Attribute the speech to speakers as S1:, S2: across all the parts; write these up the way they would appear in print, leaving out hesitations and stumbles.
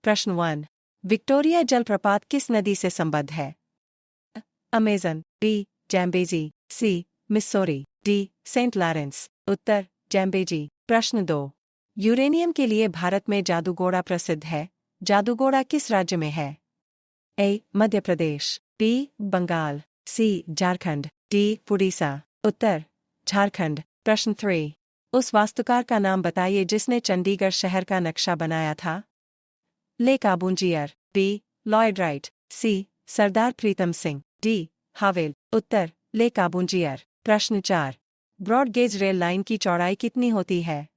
S1: प्रश्न 1। विक्टोरिया जलप्रपात किस नदी से संबद्ध है? अमेजन, बी जैम्बेजी, सी मिस्सौरी, डी सेंट लॉरेंस। उत्तर जैम्बेजी। प्रश्न 2। यूरेनियम के लिए भारत में जादूगोड़ा प्रसिद्ध है। जादूगोड़ा किस राज्य में है? ए मध्य प्रदेश, बी बंगाल, सी झारखंड, डी उड़ीसा। उत्तर झारखंड। प्रश्न 3। उस वास्तुकार का नाम बताइए जिसने चंडीगढ़ शहर का नक्शा बनाया था। ले काबूंजियर, बी लॉयड राइट, सी सरदार प्रीतम सिंह, डी हावेल। उत्तर ले काबूंजियर। प्रश्न 4। ब्रॉड गेज रेल लाइन की चौड़ाई कितनी होती है?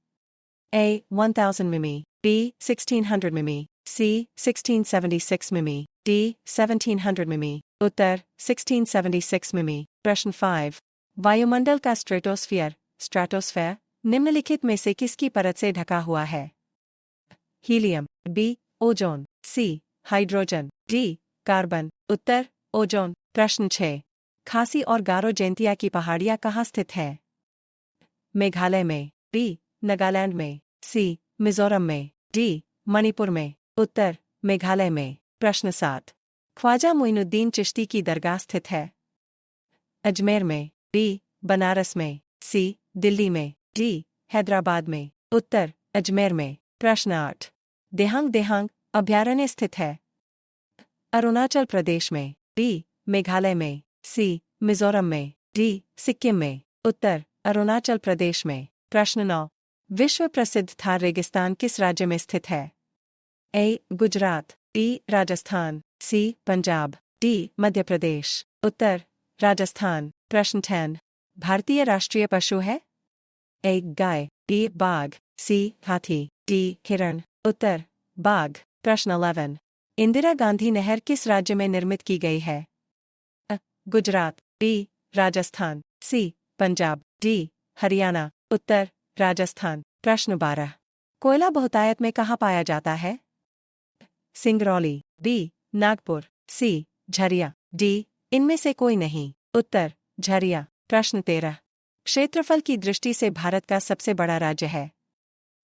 S1: ए 1000 मिमी, बी 1600 मिमी, सी 1676 मिमी, डी 1700 मिमी। उत्तर 1676 मिमी। प्रश्न 5। वायुमंडल का स्ट्रेटोस्फेयर निम्नलिखित में से किसकी परत से ढका हुआ है? Helium, B ozone, C hydrogen, D carbon. उत्तर ओजोन। प्रश्न 6। खासी और गारो जयंतिया की पहाड़ियाँ कहाँ स्थित हैं? मेघालय में, बी नागालैंड में, सी मिजोरम में, डी मणिपुर में। उत्तर मेघालय में। प्रश्न 7। ख्वाजा मोइनुद्दीन चिश्ती की दरगाह स्थित है? अजमेर में, बी बनारस में, सी दिल्ली में, डी हैदराबाद में। उत्तर अजमेर में। प्रश्न 8। देहांग अभयारण्य स्थित है? अरुणाचल प्रदेश में, बी मेघालय में, सी मिजोरम में, डी सिक्किम में। उत्तर अरुणाचल प्रदेश में। प्रश्न 9। विश्व प्रसिद्ध थार रेगिस्तान किस राज्य में स्थित है? ए गुजरात, बी राजस्थान, सी पंजाब, डी मध्य प्रदेश। उत्तर राजस्थान। प्रश्न 10। भारतीय राष्ट्रीय पशु है? ए गाय, बी बाघ, सी हाथी, डी हिरण। उत्तर बाघ। प्रश्न 11। इंदिरा गांधी नहर किस राज्य में निर्मित की गई है? गुजरात, बी राजस्थान, सी पंजाब, डी हरियाणा। उत्तर राजस्थान। प्रश्न 12। कोयला बहुतायत में कहाँ पाया जाता है? सिंगरौली, बी नागपुर, सी झरिया, डी इनमें से कोई नहीं। उत्तर झरिया। प्रश्न 13। क्षेत्रफल की दृष्टि से भारत का सबसे बड़ा राज्य है?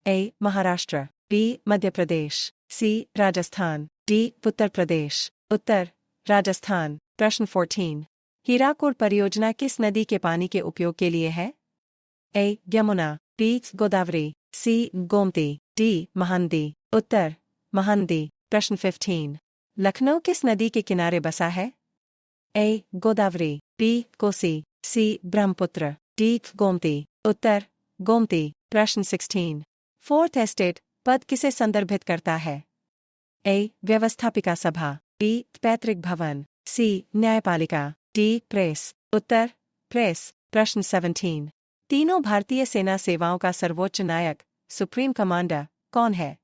S1: ए महाराष्ट्र, बी मध्य प्रदेश, सी राजस्थान, डी उत्तर प्रदेश। उत्तर राजस्थान। प्रश्न 14। हीराकुड परियोजना किस नदी के पानी के उपयोग के लिए है? ए यमुना, बी गोदावरी, सी गोमती, डी महानदी। उत्तर महानदी। प्रश्न 15। लखनऊ किस नदी के किनारे बसा है? ए गोदावरी, बी कोसी, सी ब्रह्मपुत्र, डी गोमती। उत्तर गोमती। प्रश्न 16। फोर्थ एस्टेट पद किसे संदर्भित करता है? ए व्यवस्थापिका सभा, बी पैतृक भवन, सी न्यायपालिका, डी प्रेस। उत्तर प्रेस। प्रश्न 17। तीनों भारतीय सेना सेवाओं का सर्वोच्च नायक सुप्रीम कमांडर कौन है?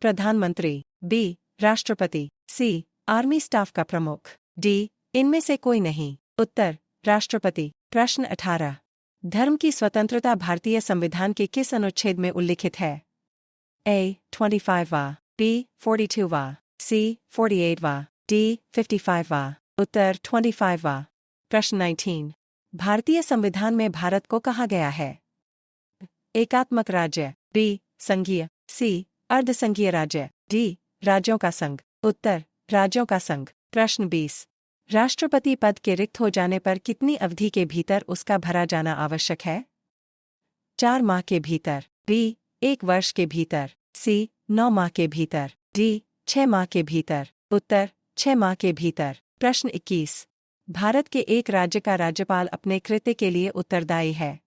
S1: प्रधानमंत्री, बी राष्ट्रपति, सी आर्मी स्टाफ का प्रमुख, डी इनमें से कोई नहीं। उत्तर राष्ट्रपति। प्रश्न 18। धर्म की स्वतंत्रता भारतीय संविधान के किस अनुच्छेद में उल्लिखित है? ए 25वां, बी 42वां, सी 48वां, डी 55वां। उत्तर 25वां। प्रश्न 19। भारतीय संविधान में भारत को कहा गया है? एकात्मक राज्य, बी संघीय, सी अर्धसंघीय राज्य, डी राज्यों का संघ। उत्तर राज्यों का संघ। प्रश्न 20। राष्ट्रपति पद के रिक्त हो जाने पर कितनी अवधि के भीतर उसका भरा जाना आवश्यक है? 4 माह के भीतर, बी 1 वर्ष के भीतर, सी 9 माह के भीतर, डी 6 माह के भीतर। उत्तर 6 माह के भीतर। प्रश्न 21। भारत के एक राज्य का राज्यपाल अपने कृत्य के लिए उत्तरदायी है?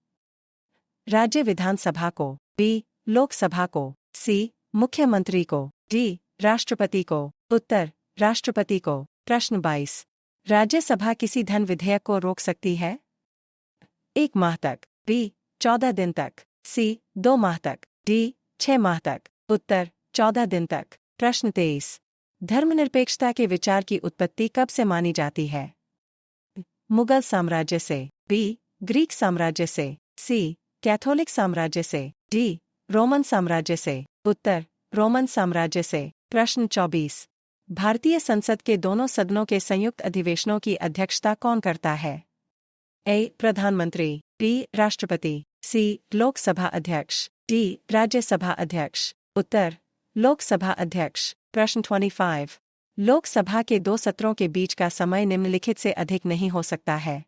S1: राज्य विधानसभा को, बी लोकसभा को, सी मुख्यमंत्री को, डी राष्ट्रपति को। उत्तर राष्ट्रपति को। प्रश्न 22। राज्यसभा किसी धन विधेयक को रोक सकती है? 1 माह तक, बी 14 दिन तक, सी 2 माह तक, डी 6 माह तक। उत्तर 14 दिन तक। प्रश्न 23। धर्मनिरपेक्षता के विचार की उत्पत्ति कब से मानी जाती है? मुगल साम्राज्य से, बी ग्रीक साम्राज्य से, सी कैथोलिक साम्राज्य से, डी रोमन साम्राज्य से। उत्तर रोमन साम्राज्य से। प्रश्न 24। भारतीय संसद के दोनों सदनों के संयुक्त अधिवेशनों की अध्यक्षता कौन करता है? ए प्रधानमंत्री, बी राष्ट्रपति, सी लोकसभा अध्यक्ष, डी राज्यसभा अध्यक्ष। उत्तर लोकसभा अध्यक्ष। प्रश्न 25। लोकसभा के 2 सत्रों के बीच का समय निम्नलिखित से अधिक नहीं हो सकता है।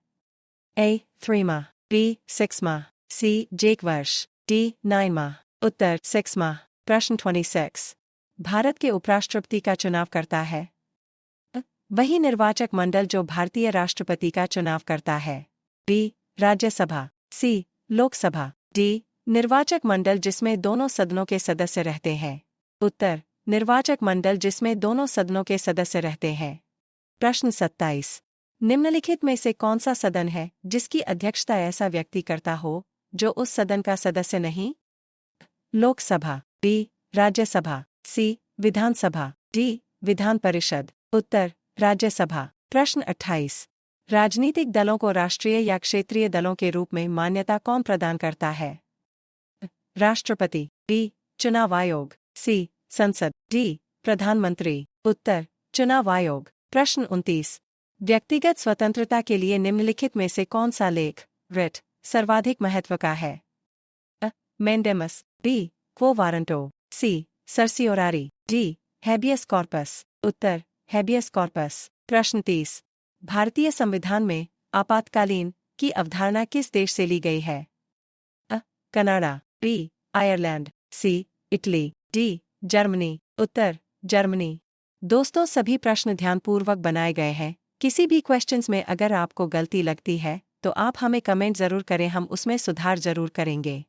S1: A. 3 माह, B. 6 माह, C. 1 वर्ष, D. 9 माह। उत्तर 6 माह। प्रश्न 26। भारत के उपराष्ट्रपति का चुनाव करता है वही निर्वाचक मंडल जो भारतीय राष्ट्रपति का चुनाव करता है। B. Rajya Sabha, C. Lok Sabha, D. निर्वाचक मंडल जिसमें दोनों सदनों के सदस्य रहते हैं। उत्तर निर्वाचक मंडल जिसमें दोनों सदनों के सदस्य रहते हैं। प्रश्न 27। निम्नलिखित में से कौन सा सदन है जिसकी अध्यक्षता ऐसा व्यक्ति करता हो जो उस सदन का सदस्य नहीं। लोकसभा, B. राज्यसभा, C. विधानसभा, D. विधान परिषद। उत्तर राज्यसभा। प्रश्न 28। राजनीतिक दलों को राष्ट्रीय या क्षेत्रीय दलों के रूप में मान्यता कौन प्रदान करता है। राष्ट्रपति, B. चुनाव आयोग, C. संसद, D. प्रधानमंत्री। उत्तर चुनाव आयोग। प्रश्न 29। व्यक्तिगत स्वतंत्रता के लिए निम्नलिखित में से कौन सा लेख रिट सर्वाधिक महत्व का है। Mandamus, B. Quo warranto, C. Certiorari, D. Habeas corpus. उत्तर हैबियस कॉर्पस। प्रश्न 30। भारतीय संविधान में आपातकालीन की अवधारणा किस देश से ली गई है। Canada, B. Ireland, C. Italy, D. Germany. उत्तर जर्मनी। दोस्तों सभी प्रश्न ध्यानपूर्वक बनाए गए हैं। किसी भी क्वेश्चंस में अगर आपको गलती लगती है तो आप हमें कमेंट जरूर करें, हम उसमें सुधार जरूर करेंगे।